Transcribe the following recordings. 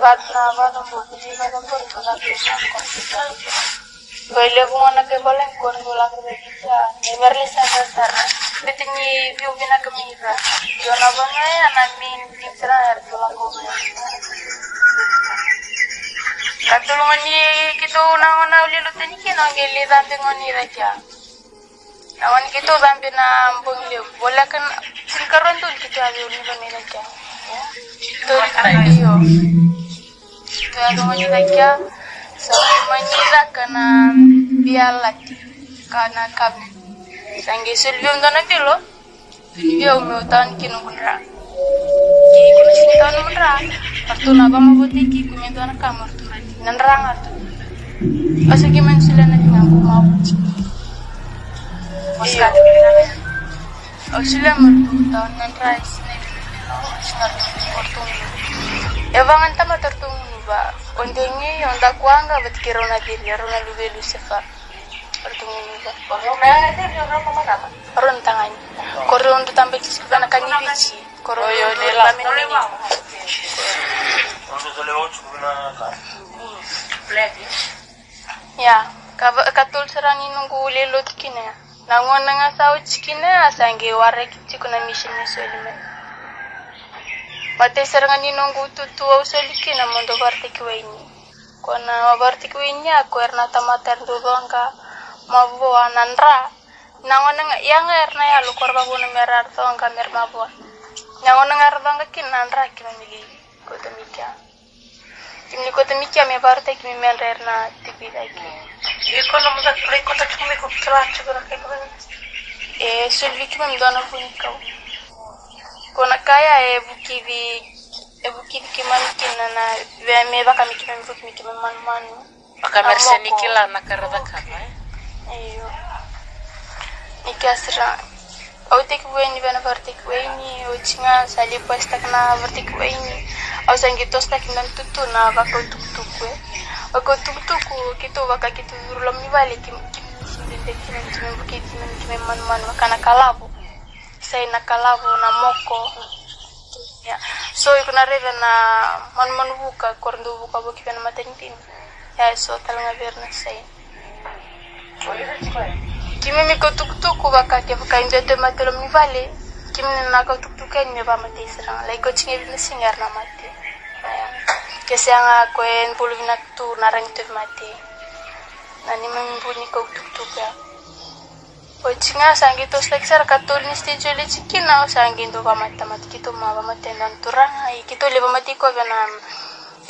bat na ba no mo di ba no por na Baile ko na ke balen ko wala ko kita ni verli sa sa bitingi view bina kamera yo na ba na na min picture er ko ko katulungan ni kita na ulilo tani kina ngeli dambe ngoni raja awan kita dambe na bungli bola kan karon tul kita ayo ni ba mena kya to ayo to ngoni raja so manila kana bialati kana kami sangi silvium dona pilo silvium mutan kinu kunra ki kuna sintan munra partuna ba mabutiki kumento na kamar turani nanrang atu asagi man sila na tingapo mabuti maskati kailangan o sila martuta nanray sinarto portungo evangan tama tortungo ba ondengi yung dakwanga bat kirona diri arona lubelu sefa portungo ba aron tangani koron tambek sikana kanyibici koron yo de la menini ya katul serani nunggu lelot kine nangon nga sawo chikine asange ware kichikuna mission misolime mate serangani nunggu tutu ausolikina mondo bartikweni kona bartikweni aku erna tamater dubanga mabu anandra nangon nga yang erna ya lu korba bunu merar to angka mer mabu nangon nga rbanga kinandra kimili kota mikya kimli kota mikya me barte kimi merna tipidaki ikono muda kota kimi ko tracho gara keko sulvi kimi mdona funika kona kaya buki kimani kinana me baka mikimi mvuki mikimi manu baka merseni kila nakarada kama iyo nikasra autik weni bana vartik weni uchinga sali pasta kana vartik weni au sangito stak nan tutu na baka tuk-tuk ako tuk-tuku kito baka kito ulam ni balik kim sindinde kim man makana kalabo say na kalabo na moko ya so ikuna reve na man buka korndo buka buki pen matentin ya so talanga berna say kimi miko tuk-tuku baka ke baka indete matelom ni vale kimi na ka tuk-tuken me ba mate serang lai ko chinge bin singar na mate kasi ang ako en pulvina tu narang tu mate nani membuni ko tuk-tuk ya o chinga sangi to sleksar katul ni stage le chikina o sangi do ba mata mat kito ma ba mate nan turang ai kito le ba mate ko benam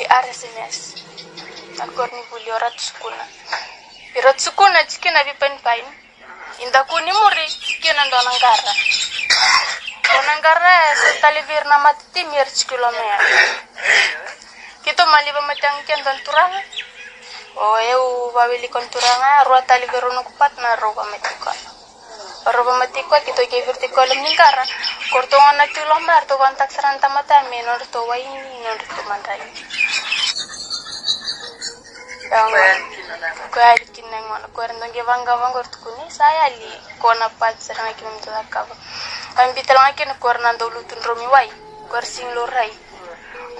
RSMS akor ni buli orat sukuna irat sukuna chikina bi pen pain inda kuni muri chikina ndo nangara onangara setali virna mati mir kilometer kito mali ba matang ken dan turang o eu babili kon turanga ro tali verono kupat na ro ba matiko kito ke vertikal ningara kortongan na kilometer to bantak saranta mata menor to waini nor to mandai Kuya kinang mana kuya rendong gevang gortukuni saya li kona pat serang kim to akaba ambital ngakin kuya nando lutun romi wai kuya sing lorai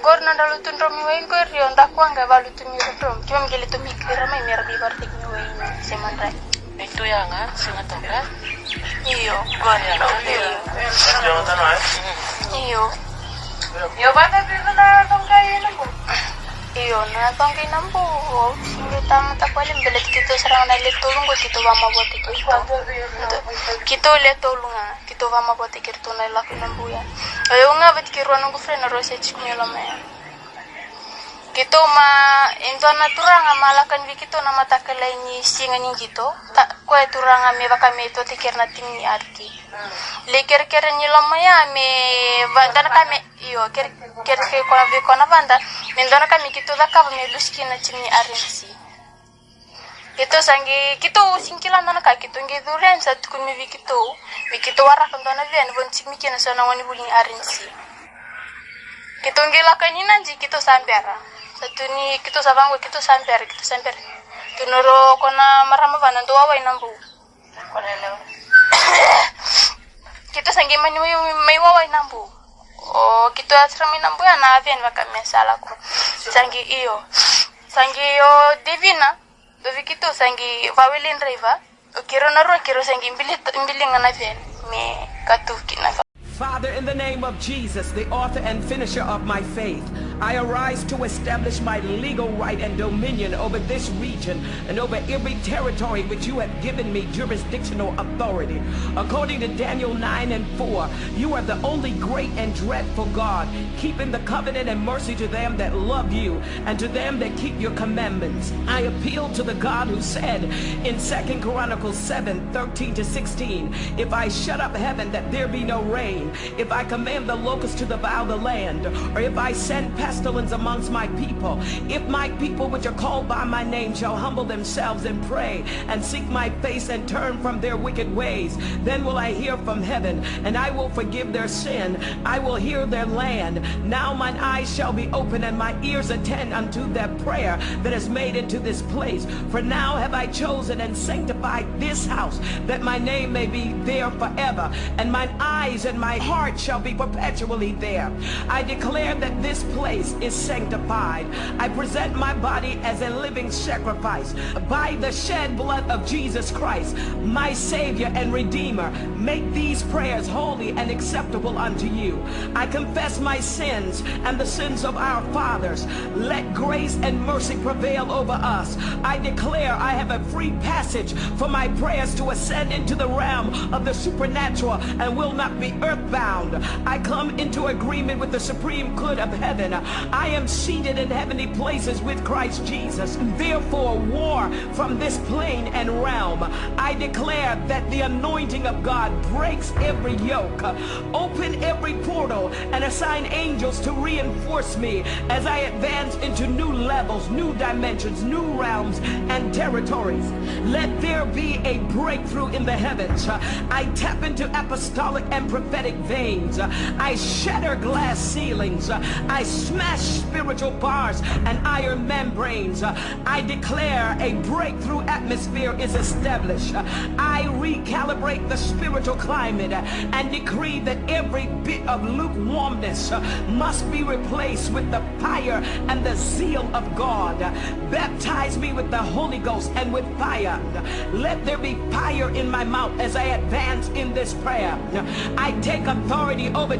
kuya nando lutun romi wai kuya rion dakwa nga balutun mi rom kim gele to mikira mai mer bi bartik mi wai semandrai itu ya nga singa toka iyo kuya iyo yo bata na tongkai namo iyo na tongkai nambu singi tama tapalim belet kito serang na letulung ko kito wama buat itu kito letulunga kito wama buat ikirto na laki nambu ya ayo nga bet kiruan ng friend na rose chikmi lama kito ma ento na turanga malakan bi kito na matakalay ni singa ning kito ta ko turanga me baka me to tikir na ting ni arki leker ni lama ya me bandana kami iyo ker ko na bi ko na banda mendona kami kito da ka me luski na ting ni arensi kito sangi kito singkila na ka kito ngi duren sa tukumi bi kito wara kan dona ven bon chimi kina sana wani buling arensi kito ngi lakani nanji kito sambera satu ni kito sabango kito samper tunoro kona marama bana do awai nambu kito sangi mani mai wawai nambu O kitu asramina mbuya na avien vakamesala ku. Sangi iyo divina. Dovi kitu sangi vawilin river. Kiro na ro kiro sangi mbilinga na vien me katuki na. Father, in the name of Jesus, the author and finisher of my faith, I arise to establish my legal right and dominion over this region and over every territory which you have given me jurisdictional authority. According to Daniel 9:4, you are the only great and dreadful God, keeping the covenant and mercy to them that love you and to them that keep your commandments. I appeal to the God who said in 2 Chronicles 7:13-16, if I shut up heaven that there be no rain, if I command the locusts to devour the land, or if I send pestilence amongst my people, if my people which are called by my name shall humble themselves and pray and seek my face and turn from their wicked ways, then will I hear from heaven and I will forgive their sin. I will hear their land. Now mine eyes shall be open and my ears attend unto their prayer that is made into this place. For now have I chosen and sanctified this house, that my name may be there forever, and mine eyes and my heart shall be perpetually there. I declare that this place is sanctified. I present my body as a living sacrifice by the shed blood of Jesus Christ, my Savior and Redeemer. Make these prayers holy and acceptable unto you. I confess my sins and the sins of our fathers. Let grace and mercy prevail over us. I declare I have a free passage for my prayers to ascend into the realm of the supernatural and will not be earthbound. I come into agreement with the supreme good of heaven. I am seated in heavenly places with Christ Jesus. Therefore, war from this plane and realm. I declare that the anointing of God breaks every yoke. Open every portal and assign angels to reinforce me as I advance into new levels, new dimensions, new realms and territories. Let there be a breakthrough in the heavens. I tap into apostolic and prophetic veins. I shatter glass ceilings. I smash spiritual bars and iron membranes. I declare a breakthrough atmosphere is established. I recalibrate the spiritual climate and decree that every bit of lukewarmness must be replaced with the fire and the zeal of God. Baptize me with the Holy Ghost and with fire. Let there be fire in my mouth as I advance in this prayer. I take authority over